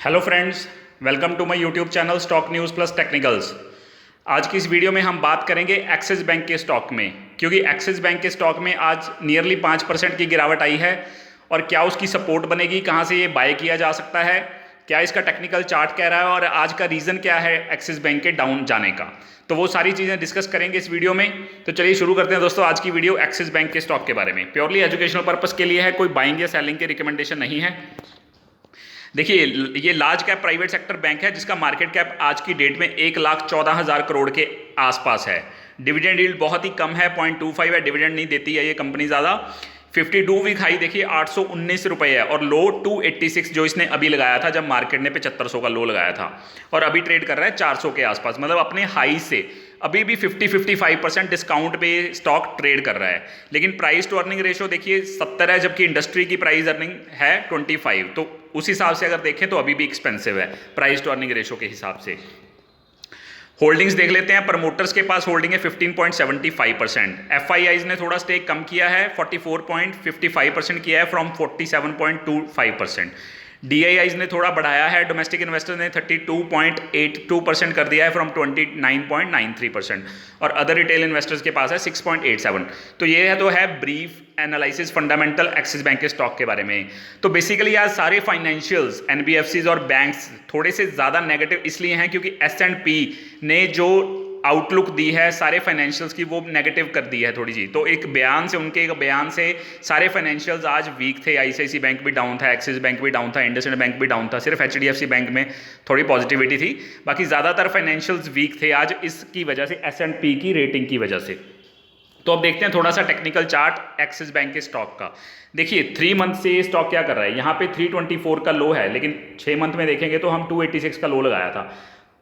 Hello friends, welcome to my YouTube channel stock news plus technicals. आज की इस video में हम बात करेंगे एक्सिस बैंक के स्टॉक में, क्योंकि एक्सिस बैंक के स्टॉक में आज नियरली 5% की गिरावट आई है। और क्या उसकी सपोर्ट बनेगी, कहाँ से ये बाय किया जा सकता है, क्या इसका टेक्निकल चार्ट कह रहा है और आज का रीज़न क्या है एक्सिस बैंक के डाउन जाने का, तो वो सारी चीज़ें डिस्कस करेंगे इस वीडियो में। तो चलिए शुरू करते हैं दोस्तों आज की वीडियो एक्सिस बैंक के स्टॉक के बारे में। प्योरली एजुकेशनल पर्पस के लिए है, कोई बाइंग या सेलिंग के रिकमेंडेशन नहीं है। देखिए, ये large cap private sector bank है जिसका मार्केट कैप आज की डेट में 1,14,000 करोड़ के आसपास है। डिविडेंड यील्ड बहुत ही कम है, 0.25 है, डिविडेंड नहीं देती है ये कंपनी ज़्यादा। 52 वीक हाई देखिए 819 रुपये है और लो 286 जो इसने अभी लगाया था जब मार्केट ने 7500 का लो लगाया था, और अभी ट्रेड कर रहा है 400 के आसपास, मतलब अपने हाई से अभी भी 50-55% डिस्काउंट पे स्टॉक ट्रेड कर रहा है। लेकिन प्राइस टू अर्निंग रेशो देखिए 70 है, जबकि इंडस्ट्री की प्राइस अर्निंग है 25, तो उस हिसाब से अगर देखें तो अभी भी एक्सपेंसिव है प्राइस टू अर्निंग रेशो के हिसाब से। होल्डिंग्स देख लेते हैं। प्रमोटर्स के पास होल्डिंग है 15.75%। एफआईआईज ने थोड़ा स्टेक कम किया है, 44.55% किया है फ्रॉम 47.25%। डीआईआईज ने थोड़ा बढ़ाया है, डोमेस्टिक इन्वेस्टर ने 32.82% कर दिया है फ्रॉम 29.93%, और अदर रिटेल इन्वेस्टर्स के पास है 6.87। तो ये है तो है brief analysis fundamental axis bank के स्टॉक के बारे में। तो बेसिकली आज सारे फाइनेंशियल्स, एनबीएफसीज और बैंक्स थोड़े से ज़्यादा नेगेटिव इसलिए हैं क्योंकि एस&पी ने जो आउटलुक दी है सारे फाइनेंशियल्स की वो नेगेटिव कर दी है थोड़ी सी। तो एक बयान से, उनके एक बयान से सारे फाइनेंशियल्स आज वीक थे। आईसीआईसी बैंक भी डाउन था, एक्सिस बैंक भी डाउन था, इंडसइंड बैंक भी डाउन था, सिर्फ एचडीएफसी बैंक में थोड़ी पॉजिटिविटी थी, बाकी ज़्यादातर फाइनेंशियल्स वीक थे आज इसकी वजह से, एस&पी की रेटिंग की वजह से। तो अब देखते हैं थोड़ा सा टेक्निकल चार्ट एक्सिस बैंक के स्टॉक का। देखिए 3 मंथ से ये स्टॉक क्या कर रहा है, यहाँ पे 324 का लो है, लेकिन 6 मंथ में देखेंगे तो हम 286 का लो लगाया था।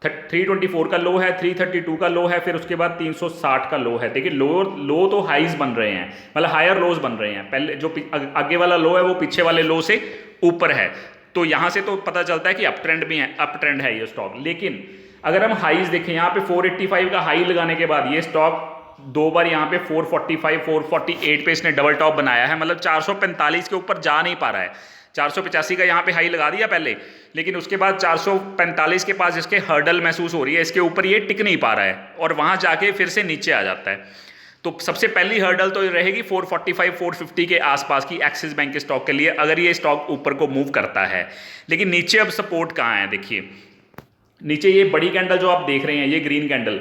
324 का लो है, 332 का लो है, फिर उसके बाद 360 का लो है। देखिए लो तो हाईज बन रहे हैं, मतलब हायर लोज बन रहे हैं। पहले जो आगे वाला लो है वो पीछे वाले लो से ऊपर है, तो यहाँ से तो पता चलता है कि अप ट्रेंड भी है, अप ट्रेंड है ये स्टॉक। लेकिन अगर हम हाईज देखें, यहाँ पे 485 का हाई लगाने के बाद ये स्टॉक 2 बार यहाँ पे 445, 448 पे इसने डबल टॉप बनाया है, मतलब 445 के ऊपर जा नहीं पा रहा है। 485 का यहाँ पे हाई लगा दिया पहले, लेकिन उसके बाद 445 के पास इसके हर्डल महसूस हो रही है, इसके ऊपर ये टिक नहीं पा रहा है और वहाँ जाके फिर से नीचे आ जाता है। तो सबसे पहली हर्डल तो रहेगी 445, 450 के आसपास की एक्सिस बैंक के स्टॉक के लिए, अगर ये स्टॉक ऊपर को मूव करता है। लेकिन नीचे अब सपोर्ट कहाँ है, देखिए नीचे ये बड़ी कैंडल जो आप देख रहे हैं, ये ग्रीन कैंडल,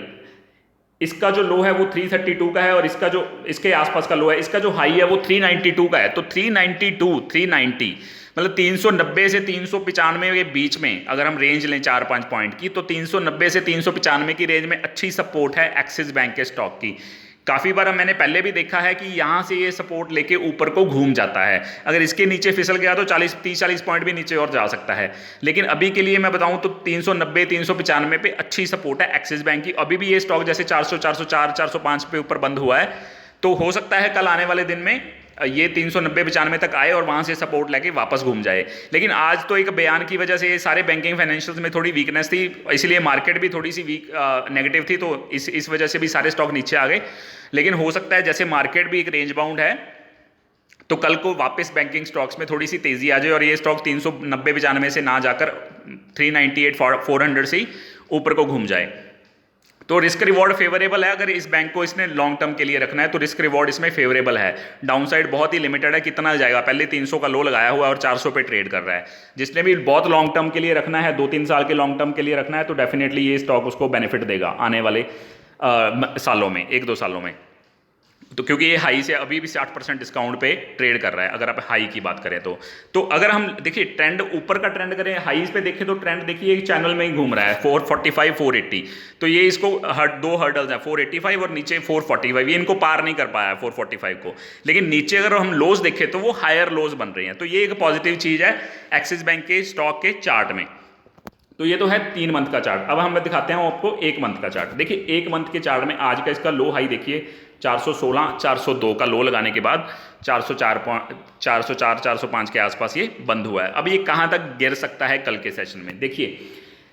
इसका जो लो है वो 332 का है और इसका जो इसके आसपास का लो है, इसका जो हाई है वो 392 का है। तो 392, 390 मतलब 390 से 395 के बीच में अगर हम रेंज लें 4-5 पॉइंट की, तो 390 से 395 की रेंज में अच्छी सपोर्ट है एक्सिस बैंक के स्टॉक की। काफ़ी बार मैंने पहले भी देखा है कि यहाँ से ये सपोर्ट लेके ऊपर को घूम जाता है, अगर इसके नीचे फिसल गया तो 30-40 पॉइंट भी नीचे और जा सकता है। लेकिन अभी के लिए मैं बताऊँ तो 390, 395 पे अच्छी सपोर्ट है एक्सिस बैंक की। अभी भी ये स्टॉक जैसे 400, 404, 405 पे ऊपर बंद हुआ है, तो हो सकता है कल आने वाले दिन में ये 390-95 तक आए और वहाँ से सपोर्ट लेके वापस घूम जाए। लेकिन आज तो एक बयान की वजह से ये सारे बैंकिंग फाइनेंशियल्स में थोड़ी वीकनेस थी, इसलिए मार्केट भी थोड़ी सी नेगेटिव थी, तो इस वजह से भी सारे स्टॉक नीचे आ गए। लेकिन हो सकता है जैसे मार्केट भी एक रेंज बाउंड है, तो कल को वापस बैंकिंग स्टॉक्स में थोड़ी सी तेजी आ जाए और ये स्टॉक 390-95 से ना जाकर 398, 400 से ऊपर को घूम जाए। तो रिस्क रिवॉर्ड फेवरेबल है, अगर इस बैंक को इसने लॉन्ग टर्म के लिए रखना है तो रिस्क रिवॉर्ड इसमें फेवरेबल है। डाउनसाइड बहुत ही लिमिटेड है, कितना जाएगा, पहले 300 का लो लगाया हुआ है और 400 पे ट्रेड कर रहा है। जिसने भी बहुत लॉन्ग टर्म के लिए रखना है, 2-3 साल के लॉन्ग टर्म के लिए रखना है, तो डेफिनेटली ये स्टॉक उसको बेनिफिट देगा आने वाले सालों में, 1-2 सालों में। तो क्योंकि ये हाई से अभी भी 60% डिस्काउंट पे ट्रेड कर रहा है, अगर आप हाई की बात करें तो अगर हम देखिए ट्रेंड ऊपर का ट्रेंड करें, हाईज पे देखें तो ट्रेंड देखिए एक चैनल में ही घूम रहा है 445, 480। तो ये इसको दो हर्डल्स हैं, 485 और नीचे 445, ये इनको पार नहीं कर पाया है 445 को। लेकिन नीचे अगर हम लोज देखें तो वो हायर लोज बन रही हैं, तो ये एक पॉजिटिव चीज़ है एक्सिस बैंक के स्टॉक के चार्ट में। तो ये तो है 3 मंथ का चार्ट। अब हम दिखाते हैं आपको 1 मंथ का चार्ट। देखिए 1 मंथ के चार्ट में आज का इसका लो हाई देखिए 416, 402 का लो लगाने के बाद 404, 405 के आसपास ये बंद हुआ है। अब ये कहाँ तक गिर सकता है कल के सेशन में, देखिए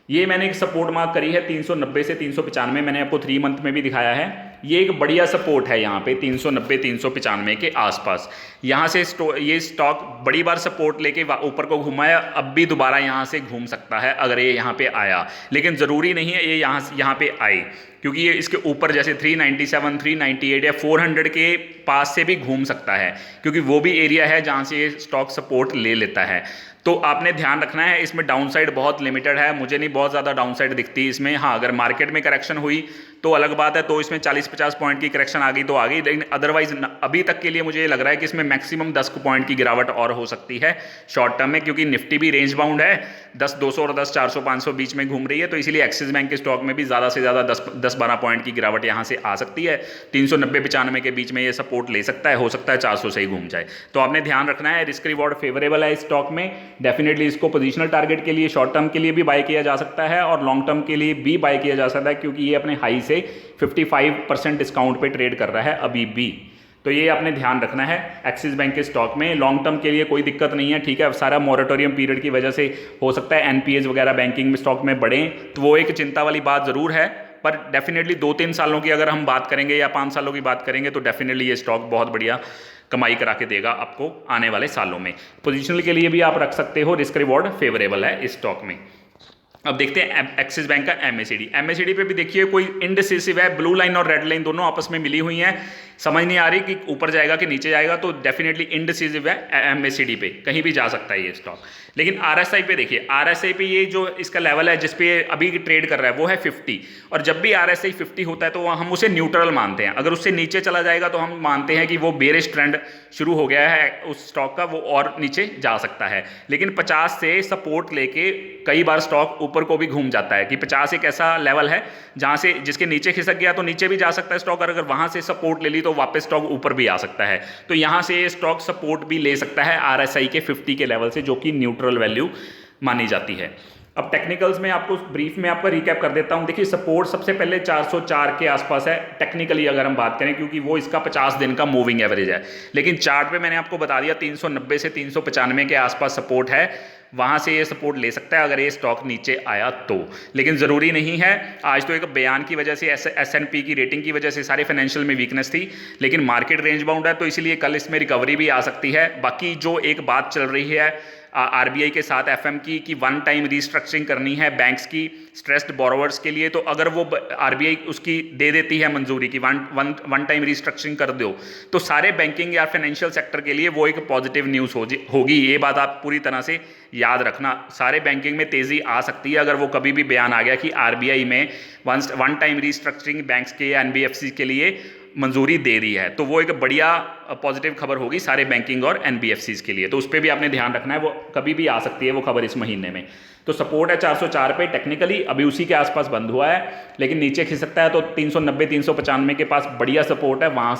ये मैंने एक सपोर्ट मार्क करी है 390 से 395, मैंने आपको 3 मंथ में भी दिखाया है। ये एक बढ़िया सपोर्ट है यहाँ पे 390-395 के आसपास। यहाँ से ये स्टॉक बड़ी बार सपोर्ट लेके ऊपर को घुमा है, अब भी दोबारा यहाँ से घूम सकता है अगर ये यहाँ पे आया, लेकिन ज़रूरी नहीं है ये यहाँ पे आए, क्योंकि ये इसके ऊपर जैसे 397, 398 या 400 के पास से भी घूम सकता है, क्योंकि वो भी एरिया है जहाँ से ये स्टॉक सपोर्ट ले लेता है। तो आपने ध्यान रखना है, इसमें डाउनसाइड बहुत लिमिटेड है, मुझे नहीं बहुत ज़्यादा डाउनसाइड दिखती इसमें। हाँ, अगर मार्केट में करेक्शन हुई तो अलग बात है, तो इसमें 40-50 पॉइंट की करेक्शन आ गई तो आ गई, लेकिन अदरवाइज अभी तक के लिए मुझे ये लग रहा है कि इसमें मैक्सिमम 10 पॉइंट की गिरावट और हो सकती है शॉर्ट टर्म में, क्योंकि निफ्टी भी रेंज बाउंड है, 10-200 और 10-400-500 बीच में घूम रही है, तो इसीलिए एक्सिस बैंक के स्टॉक में भी ज़्यादा से ज़्यादा 10-12 पॉइंट की गिरावट यहाँ से आ सकती है। 390-95 के बीच में ये सपोर्ट ले सकता है, हो सकता है 400 से ही घूम जाए। तो आपने ध्यान रखना है, रिस्क रिवॉर्ड फेवरेबल है इस स्टॉक में, डेफिनेटली इसको पोजीशनल टारगेट के लिए शॉर्ट टर्म के लिए भी बाय किया जा सकता है और लॉन्ग टर्म के लिए भी बाय किया जा सकता है, क्योंकि ये अपने हाई से 55% डिस्काउंट पे ट्रेड कर रहा है अभी भी। तो ये आपने ध्यान रखना है एक्सिस बैंक के स्टॉक में। लॉन्ग टर्म के लिए कोई दिक्कत नहीं है, ठीक है, सारा मॉरेटोरियम पीरियड की वजह से हो सकता है एनपीएस वगैरह बैंकिंग में स्टॉक में बढ़े, तो वो एक चिंता वाली बात ज़रूर है, पर डेफिनेटली 2-3 सालों की अगर हम बात करेंगे या 5 सालों की बात करेंगे तो डेफिनेटली ये स्टॉक बहुत बढ़िया कमाई करा के देगा आपको आने वाले सालों में। पोजिशनल के लिए भी आप रख सकते हो, रिस्क रिवॉर्ड फेवरेबल है इस स्टॉक में। अब देखते हैं एक्सिस बैंक का एमएसीडी पे भी देखिए कोई इंडिसिसिव है, ब्लू लाइन और रेड लाइन दोनों आपस में मिली हुई हैं, समझ नहीं आ रही कि ऊपर जाएगा कि नीचे जाएगा, तो डेफिनेटली इंडिसिसिव है एमएसीडी पे, कहीं भी जा सकता है ये स्टॉक। लेकिन आरएसआई पे देखिए, आरएसआई पे ये जो इसका लेवल है जिस पे अभी ट्रेड कर रहा है वो है 50, और जब भी आरएसआई 50 होता है तो हम उसे न्यूट्रल मानते हैं, अगर उससे नीचे चला जाएगा तो हम मानते हैं कि वो बेरिश ट्रेंड शुरू हो गया है उस स्टॉक का, वो और नीचे जा सकता है। लेकिन 50 से सपोर्ट लेके कई बार स्टॉक ऊपर को भी घूम जाता है कि 50 एक ऐसा लेवल है जहां से जिसके नीचे खिसक गया तो नीचे भी जा सकता है स्टॉक, और अगर वहां से सपोर्ट ले ली तो वापस स्टॉक ऊपर भी आ सकता है। तो यहां से स्टॉक सपोर्ट भी ले सकता है आरएसआई के 50 के लेवल से, जो कि न्यूट्रल वैल्यू मानी जाती है। अब टेक्निकल्स में आपको ब्रीफ में आपका रिकैप कर देता हूं। देखिए सपोर्ट सबसे पहले 404 के आसपास है टेक्निकली अगर हम बात करें, क्योंकि वो इसका 50 दिन का मूविंग एवरेज है, लेकिन चार्ट पे मैंने आपको बता दिया 390 से 395 के आसपास सपोर्ट है, वहाँ से ये सपोर्ट ले सकता है अगर ये स्टॉक नीचे आया तो, लेकिन ज़रूरी नहीं है। आज तो एक बयान की वजह से S&P की रेटिंग की वजह से सारे फाइनेंशियल में वीकनेस थी, लेकिन मार्केट रेंज बाउंड है तो इसलिए कल इसमें रिकवरी भी आ सकती है। बाकी जो एक बात चल रही है आरबीआई के साथ एफएम की कि 1 टाइम रीस्ट्रक्चरिंग करनी है बैंक्स की स्ट्रेस्ड बोरोवर्स के लिए, तो अगर वो आरबीआई उसकी दे देती है मंजूरी की वन टाइम रीस्ट्रक्चरिंग कर दो, तो सारे बैंकिंग या फाइनेंशियल सेक्टर के लिए वो एक पॉजिटिव न्यूज़ होगी। ये बात आप पूरी तरह से याद रखना, सारे बैंकिंग में तेज़ी आ सकती है अगर वो कभी भी बयान आ गया कि आरबीआई में वन टाइम रीस्ट्रक्चरिंग बैंक्स के या एनबीएफसी के लिए मंजूरी दे दी है, तो वो एक बढ़िया पॉजिटिव खबर होगी सारे बैंकिंग और एनबीएफसीज के लिए। तो उस पर भी आपने ध्यान रखना है, वो कभी भी आ सकती है वो खबर इस महीने में। तो सपोर्ट है 404 पे टेक्निकली, अभी उसी के आसपास बंद हुआ है, लेकिन नीचे खिसकता है तो 390-395 के पास बढ़िया सपोर्ट है, वहाँ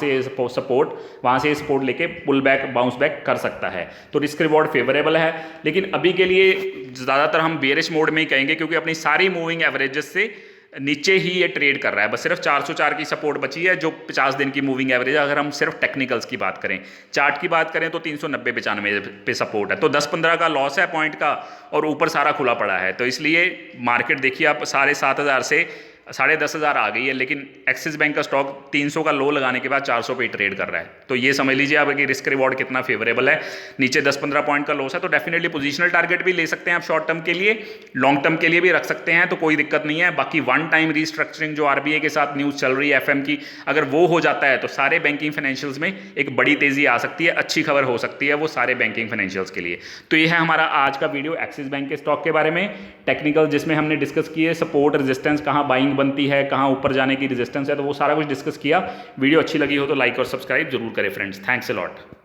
से सपोर्ट लेके पुल बैक बाउंस बैक कर सकता है। तो रिस्क रिवॉर्ड फेवरेबल है, लेकिन अभी के लिए ज़्यादातर हम बेरिश मोड में ही कहेंगे, क्योंकि अपनी सारी मूविंग एवरेजेस से नीचे ही ये ट्रेड कर रहा है। बस सिर्फ 404 की सपोर्ट बची है जो 50 दिन की मूविंग एवरेज है। अगर हम सिर्फ टेक्निकल्स की बात करें, चार्ट की बात करें तो 390-95 पे सपोर्ट है, तो 10-15 का लॉस है पॉइंट का और ऊपर सारा खुला पड़ा है। तो इसलिए मार्केट देखिए आप 7,500 से 10,500 आ गई है, लेकिन एक्सिस बैंक का स्टॉक 300 का लो लगाने के बाद 400 पे ट्रेड कर रहा है। तो ये समझ लीजिए आप कि रिस्क रिवॉर्ड कितना फेवरेबल है। नीचे 10-15 पॉइंट का लॉस है, तो डेफिनेटली पोजीशनल टारगेट भी ले सकते हैं आप शॉर्ट टर्म के लिए, लॉन्ग टर्म के लिए भी रख सकते हैं, तो कोई दिक्कत नहीं है। बाकी 1 टाइम रीस्ट्रक्चरिंग जो आरबीआई के साथ न्यूज़ चल रही है एफएम की, अगर वो हो जाता है तो सारे बैंकिंग फाइनेंशियल्स में एक बड़ी तेज़ी आ सकती है, अच्छी खबर हो सकती है वो सारे बैंकिंग फाइनेंशियल्स के लिए। तो ये है हमारा आज का वीडियो एक्सिस बैंक के स्टॉक के बारे में, टेक्निकल जिसमें हमने डिस्कस किए सपोर्ट रेजिस्टेंस, कहाँ बाइंग बनती है, कहाँ ऊपर जाने की रेजिस्टेंस है, तो वो सारा कुछ डिस्कस किया। वीडियो अच्छी लगी हो तो लाइक और सब्सक्राइब जरूर करें फ्रेंड्स। Thanks a lot.